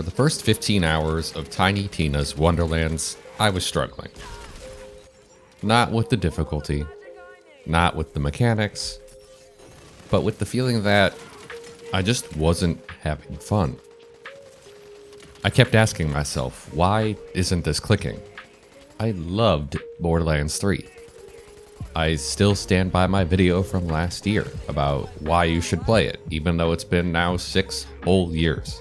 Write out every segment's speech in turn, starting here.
For the first 15 hours of Tiny Tina's Wonderlands, I was struggling. Not with the difficulty, not with the mechanics, but with the feeling that I just wasn't having fun. I kept asking myself, why isn't this clicking? I loved Borderlands 3. I still stand by my video from last year about why you should play it, even though it's been now 6 whole years.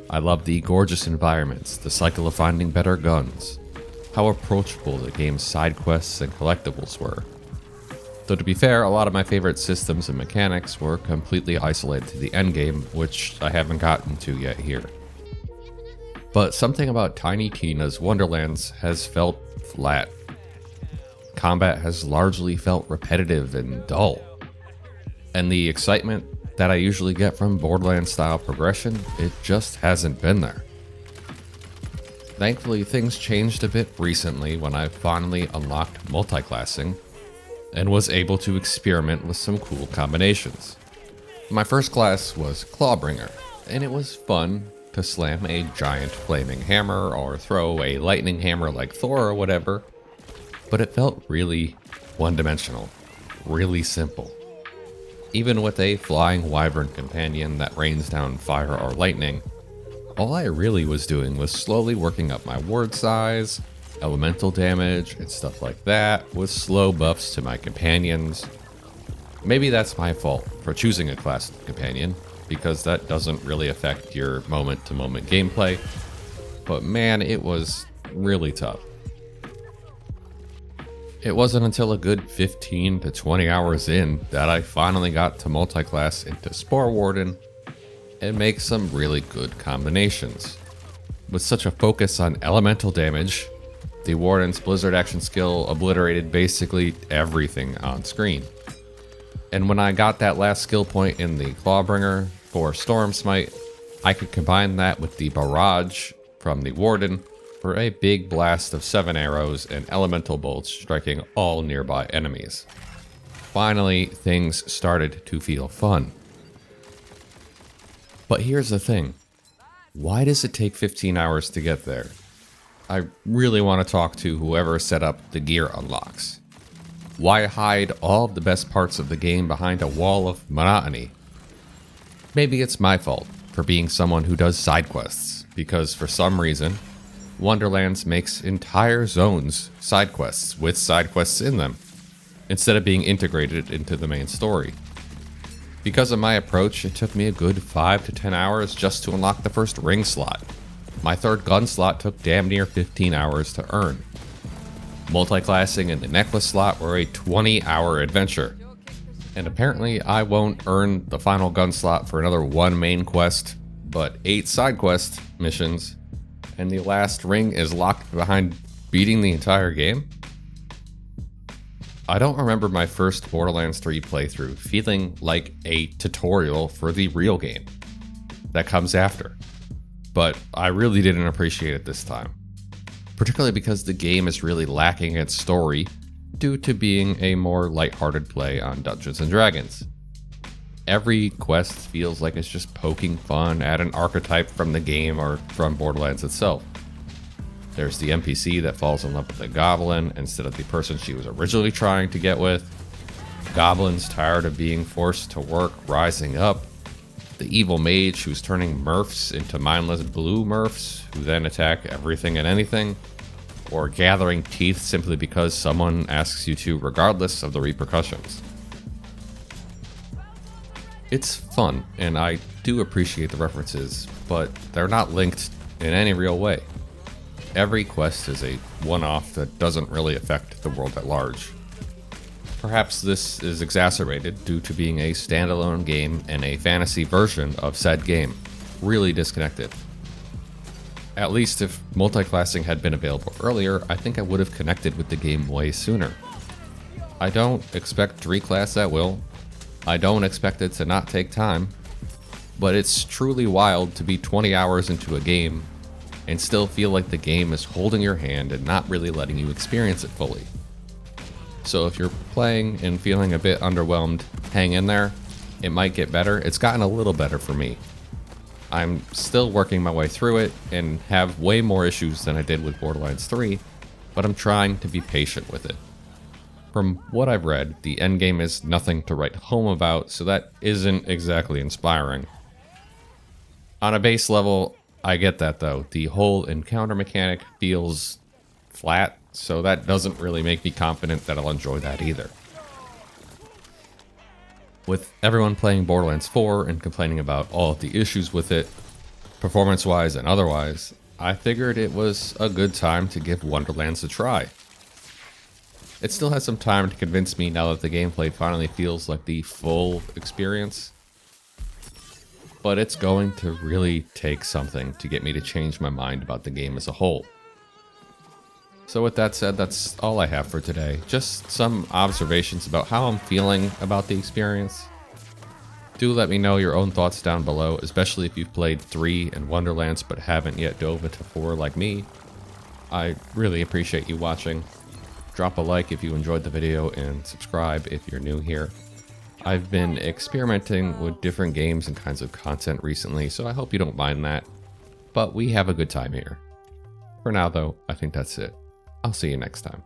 I love the gorgeous environments, the cycle of finding better guns, how approachable the game's side quests and collectibles were. Though to be fair, a lot of my favorite systems and mechanics were completely isolated to the endgame, which I haven't gotten to yet here. But something about Tiny Tina's Wonderlands has felt flat. Combat has largely felt repetitive and dull. And the excitement that I usually get from Borderlands style progression, it just hasn't been there. Thankfully, things changed a bit recently when I finally unlocked multiclassing and was able to experiment with some cool combinations. My first class was Clawbringer, and it was fun to slam a giant flaming hammer or throw a lightning hammer like Thor or whatever, but it felt really one-dimensional, really simple. Even with a flying wyvern companion that rains down fire or lightning, all I really was doing was slowly working up my ward size, elemental damage, and stuff like that, with slow buffs to my companions. Maybe that's my fault for choosing a class companion, because that doesn't really affect your moment-to-moment gameplay, but man, it was really tough. It wasn't until a good 15 to 20 hours in that I finally got to multiclass into Spore Warden and make some really good combinations. With such a focus on elemental damage, the Warden's Blizzard action skill obliterated basically everything on screen. And when I got that last skill point in the Clawbringer for Storm Smite, I could combine that with the Barrage from the Warden for a big blast of 7 arrows and elemental bolts striking all nearby enemies. Finally, things started to feel fun. But here's the thing. Why does it take 15 hours to get there? I really want to talk to whoever set up the gear unlocks. Why hide all of the best parts of the game behind a wall of monotony? Maybe it's my fault for being someone who does side quests, because for some reason, Wonderlands makes entire zones side quests with side quests in them, instead of being integrated into the main story. Because of my approach, it took me a good 5 to 10 hours just to unlock the first ring slot. My third gun slot took damn near 15 hours to earn. Multiclassing and the necklace slot were a 20-hour adventure. And apparently I won't earn the final gun slot for another 1 main quest, but 8 side quest missions, and the last ring is locked behind beating the entire game? I don't remember my first Borderlands 3 playthrough feeling like a tutorial for the real game. That comes after. But I really didn't appreciate it this time. Particularly because the game is really lacking its story due to being a more lighthearted play on Dungeons & Dragons. Every quest feels like it's just poking fun at an archetype from the game or from Borderlands itself. There's the NPC that falls in love with a goblin instead of the person she was originally trying to get with. Goblins tired of being forced to work rising up. The evil mage who's turning Murphs into mindless blue Murphs who then attack everything and anything. Or gathering teeth simply because someone asks you to regardless of the repercussions. It's fun, and I do appreciate the references, but they're not linked in any real way. Every quest is a one-off that doesn't really affect the world at large. Perhaps this is exacerbated due to being a standalone game and a fantasy version of said game, really disconnected. At least if multiclassing had been available earlier, I think I would have connected with the game way sooner. I don't expect to reclass at will. I don't expect it to not take time, but it's truly wild to be 20 hours into a game and still feel like the game is holding your hand and not really letting you experience it fully. So if you're playing and feeling a bit underwhelmed, hang in there. It might get better. It's gotten a little better for me. I'm still working my way through it and have way more issues than I did with Borderlands 3, but I'm trying to be patient with it. From what I've read, the endgame is nothing to write home about, so that isn't exactly inspiring. On a base level, I get that though. The whole encounter mechanic feels flat, so that doesn't really make me confident that I'll enjoy that either. With everyone playing Borderlands 4 and complaining about all of the issues with it, performance-wise and otherwise, I figured it was a good time to give Wonderlands a try. It still has some time to convince me now that the gameplay finally feels like the full experience, but it's going to really take something to get me to change my mind about the game as a whole. So with that said, that's all I have for today. Just some observations about how I'm feeling about the experience. Do let me know your own thoughts down below, especially if you've played 3 and Wonderlands but haven't yet dove into 4 like me. I really appreciate you watching. Drop a like if you enjoyed the video and subscribe if you're new here. I've been experimenting with different games and kinds of content recently, so I hope you don't mind that. But we have a good time here. For now though, I think that's it. I'll see you next time.